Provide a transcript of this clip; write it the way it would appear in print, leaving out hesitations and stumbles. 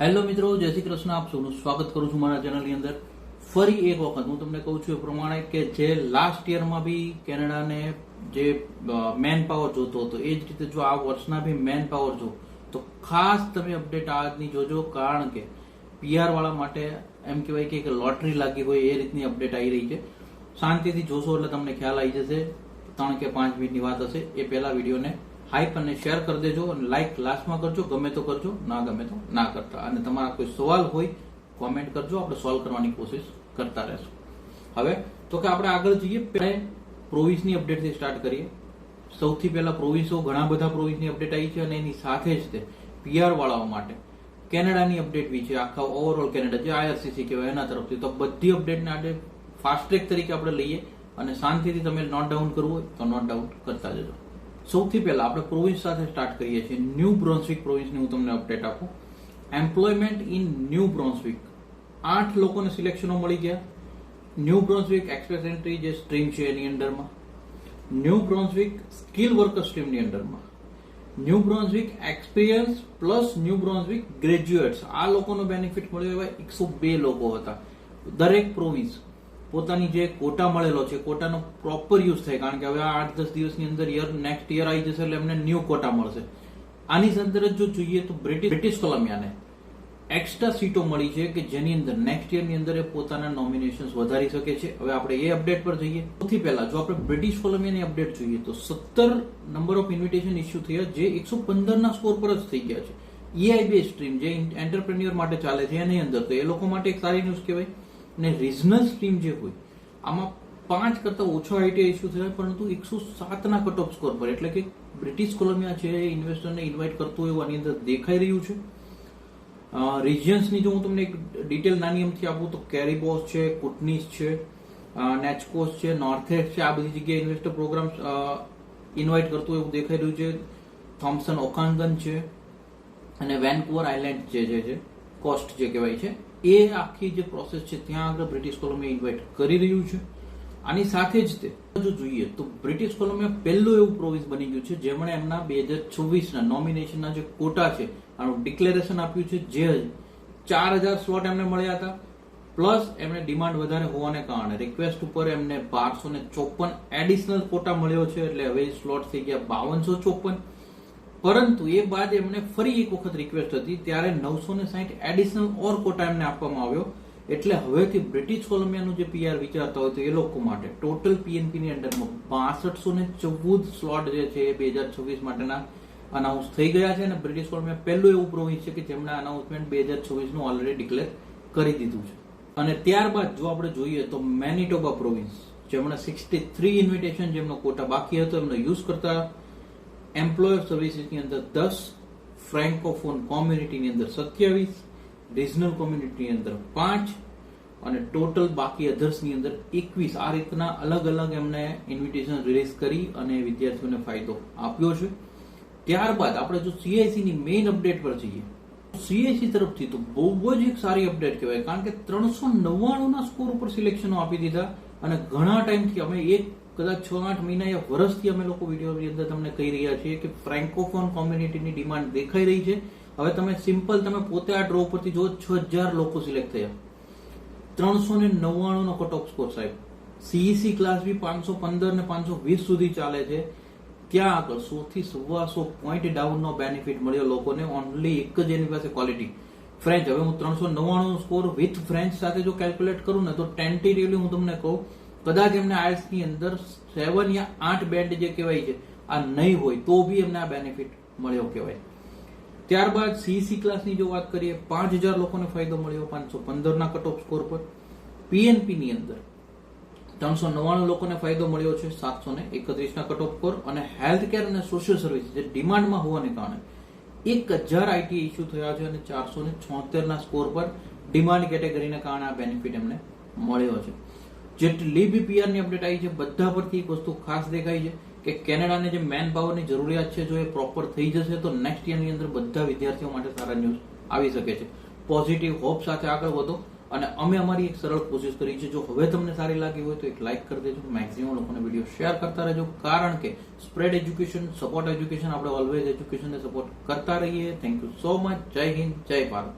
Hello મિત્રો, જય શ્રી કૃષ્ણ. આપ સૌનું સ્વાગત કરું છું મારા ચેનલની અંદર. ફરી એક વખત હું તમને કહું છું એ પ્રમાણે કે જે લાસ્ટ યરમાં બી કેનેડાને જે મેન પાવર જોતો હતો એ જ રીતે જો આ વર્ષના બી મેન પાવર જો તો ખાસ તમે અપડેટ આજની જોજો, કારણ કે પીઆર વાળા માટે એમ કહેવાય કે લોટરી લાગી હોય એ રીતની અપડેટ આવી રહી છે. શાંતિથી જોશો એટલે તમને ખ્યાલ આવી જશે. 3 કે 5 મિનિટની વાત હશે. એ પહેલા વિડીયોને હાઈપ અને શેર કરી દેજો અને લાઈક લાસ્ટમાં કરજો. ગમે તો કરજો, ના ગમે તો ના કરતા. અને તમારા કોઈ સવાલ હોય કોમેન્ટ કરજો, આપણે સોલ્વ કરવાની કોશિશ કરતા રહેશું. હવે તો કે આપણે આગળ જઈએ, પ્રોવિન્સની અપડેટથી સ્ટાર્ટ કરીએ. સૌથી પહેલા પ્રોવિન્સો, ઘણા બધા પ્રોવિન્સની અપડેટ આવી છે અને એની સાથે જ તે પીઆર વાળાઓ માટે કેનેડાની અપડેટ બી છે. આખા ઓવરઓલ કેનેડા જે આઈઆરસીસી કહેવાય એના તરફથી. તો બધી અપડેટને આજે ફાસ્ટ ટ્રેક તરીકે આપણે લઈએ અને શાંતિથી તમે નોટ ડાઉન કરવું હોય તો નોટ ડાઉન કરતા જજો. સૌથી પહેલા આપણે પ્રોવિન્સ સાથે સ્ટાર્ટ કરીએ છીએ. ન્યૂ બ્રોન્સવિક પ્રોવિન્સની હું તમને અપડેટ આપું. એમ્પ્લોયમેન્ટ ઇન ન્યૂ બ્રોન્સવિક 8 લોકોને સિલેક્શનો મળી ગયા. ન્યૂ બ્રોન્સવિક એક્સપ્રેસ એન્ટ્રી જે સ્ટ્રીમ છે એની અંડરમાં, ન્યૂ બ્રોન્સવિક સ્કિલ વર્કર સ્ટ્રીમની અંડરમાં, New Brunswick experience plus New Brunswick graduates, આ લોકોનો બેનિફિટ મળ્યો એવા 102 લોકો હતા. દરેક પ્રોવિન્સ પોતાની જે કોટા મળેલો છે કોટાનો પ્રોપર યુઝ થાય, કારણ કે હવે આ 8-10 દિવસની અંદર નેક્સ્ટ યર આવી જશે એટલે એમને ન્યૂ કોટા મળશે. આની અંદર જો જોઈએ તો બ્રિટિશ કોલંબિયાને એક્સ્ટ્રા સીટો મળી છે કે જેની અંદર નેક્સ્ટ યરની અંદર એ પોતાના નોમિનેશન વધારી શકે છે. હવે આપણે એ અપડેટ પર જઈએ. સૌથી પહેલા જો આપણે બ્રિટિશ કોલંબિયાની અપડેટ જોઈએ તો 17 નંબર ઓફ ઇન્વિટેશન ઇસ્યુ થયા, જે 115 ના સ્કોર પર જ થઈ ગયા છે. EIB સ્ટ્રીમ જે એન્ટરપ્રેન્યોર માટે ચાલે છે એની અંદર તો એ લોકો માટે એક સારી ન્યૂઝ કહેવાય. અને રિજનલ સ્ટ્રીમ જે હોય આમાં 5 કરતા ઓછો આઈટી ઇસ્યુ થયા, પરંતુ 107 ના કટ ઓફ સ્કોર પર, એટલે કે બ્રિટિશ કોલંબિયા છે ઇન્વેસ્ટરને ઇન્વાઇટ કરતું એવું આની અંદર દેખાઈ રહ્યું છે. રિજિયન્સની જો હું તમને એક ડિટેલ નાની એમથી આપું તો કેરીબોસ છે, કુટનીસ છે, નેચકોસ છે, નોર્થેક્સ છે, આ બધી જગ્યાએ ઇન્વેસ્ટર પ્રોગ્રામ ઇન્વાઇટ કરતું એવું દેખાઈ રહ્યું છે. થોમ્સન ઓકાંગન છે અને વેનકુવર આઇલેન્ડ જે છે કોસ્ટ જે કહેવાય છે એ આખી જે પ્રોસેસ છે ત્યાં આગળ બ્રિટિશ કોલંબિયા ઇન્વાઇટ કરી રહ્યું છે. આની સાથે જ તે જો જોઈએ તો બ્રિટિશ કોલંબિયા પહેલું એવું પ્રોવિન્સ બની ગયું છે જેમણે એમના 2026 ના નોમિનેશનના જે કોટા છે આનું ડિક્લેરેશન આપ્યું છે. જે 4000 સ્લોટ એમને મળ્યા હતા, પ્લસ એમને ડિમાન્ડ વધારે હોવાને કારણે રિક્વેસ્ટ ઉપર એમને 1254 એડિશનલ કોટા મળ્યો છે, એટલે હવે સ્લોટ થઈ ગયા 5254. પરંતુ એ બાદ એમને ફરી એક વખત રિક્વેસ્ટ હતી ત્યારે 960 એડિશનલ ઓર કોટા એમને આપવામાં આવ્યો. એટલે હવેથી બ્રિટિશ કોલંબિયાનું જે પીઆર વિચારતા હોય તો એ લોકો માટે ટોટલ પીએનપી ની અંડરમાં 6214 સ્લોટ જે છે એ 2026 માટેના અનાઉન્સ થઈ ગયા છે. અને બ્રિટિશ કોલંબિયા પહેલું એવું પ્રોવિન્સ છે કે જેમણે અનાઉન્સમેન્ટ 2026 નું ઓલરેડી ડિક્લેર કરી દીધું છે. અને ત્યારબાદ જો આપણે જોઈએ તો મેનિટોબા પ્રોવિન્સ, જેમણે 63 ઇન્વિટેશન જેમનો કોટા બાકી હતો એમનો યુઝ કરતા, એમ્પ્લોયર સર્વિસીસની અંદર 10, ફ્રેન્કોફોન કોમ્યુનિટીની અંદર 27, રિજનલ કોમ્યુનિટીની અંદર 5 અને ટોટલ બાકી અધર્સની અંદર 21. આ રીતના અલગ અલગ એમને ઇન્વિટેશન રિલીઝ કરી અને વિદ્યાર્થીઓને ફાયદો આપ્યો છે. ત્યારબાદ આપણે જો CIC ની મેઇન અપડેટ પર જઈએ, CIC તરફથી તો બહુ જ એક સારી અપડેટ કહેવાય, કારણ કે 399 ના સ્કોર ઉપર સિલેક્શનો આપી દીધા. અને ઘણા ટાઈમથી અમે કદાચ 6-8 મહિના યા વર્ષથી અમે લોકો વિડીયોની અંદર તમને કહી રહ્યા છીએ કે ફ્રેન્કોફોન કોમ્યુનિટીની ડિમાન્ડ દેખાઈ રહી છે. હવે તમે સિમ્પલ તમે પોતે આ ડ્રો પરથી જો 6000 લોકો સિલેક્ટ થયા, 399 નો કટ ઓફ સ્કોર સાહેબ. CEC ક્લાસ બી 515 ને 520 સુધી ચાલે છે. ત્યાં આગળ 100 થી 125 પોઈન્ટ ડાઉન નો બેનિફિટ મળ્યો લોકોને. ઓનલી એક જ એની પાસે ક્વોલિટી ફ્રેન્ચ. હવે હું 399 નો સ્કોર વિથ ફ્રેન્ચ સાથે જો કેલ્ક્યુલેટ કરું ને તો ટેન્ટેટિવલી હું તમને કહું કદાચ એમને આઈએલ્સ ની અંદર 7 યા 8 બેન્ડ જે કહેવાય છે આ નહીં હોય તો બી એમને આ બેનિફિટ મળ્યો કહેવાય. ત્યારબાદ CEC ક્લાસની જો વાત કરીએ, 5000 લોકોને ફાયદો મળ્યો 515 ના કટ ઓફ સ્કોર પર. પીએનપી ની અંદર 399 લોકોને ફાયદો મળ્યો છે 731 ના કટ ઓફ સ્કોર. અને હેલ્થ કેર અને સોશિયલ સર્વિસ જે ડિમાન્ડમાં હોવાને કારણે 1000 આઈટી ઇસ્યુ થયા છે અને 476 ના સ્કોર પર ડિમાન્ડ કેટેગરીને કારણે આ બેનિફિટ એમને મળ્યો છે. જેટલી બી પીઆર ની અપડેટ આવી છે બધા પરથી એક વસ્તુ ખાસ દેખાય છે કે કેનેડાને જે મેન પાવરની જરૂરિયાત છે જો એ પ્રોપર થઈ જશે તો નેક્સ્ટ યરની અંદર બધા વિદ્યાર્થીઓ માટે સારા ન્યૂઝ આવી શકે છે. પોઝિટિવ હોપ સાથે આગળ વધો. અને અમે અમારી એક સરળ કોશિશ કરી છે, જો હવે તમને સારી લાગી હોય તો એક લાઇક કરી દેજો, મેક્સિમમ લોકોને વિડીયો શેર કરતા રહેજો, કારણ કે સ્પ્રેડ એજ્યુકેશન, સપોર્ટ એજ્યુકેશન, આપણે ઓલવેઝ એજ્યુકેશનને સપોર્ટ કરતા રહીએ. Thank you so much. જય હિન્દ, જય ભારત.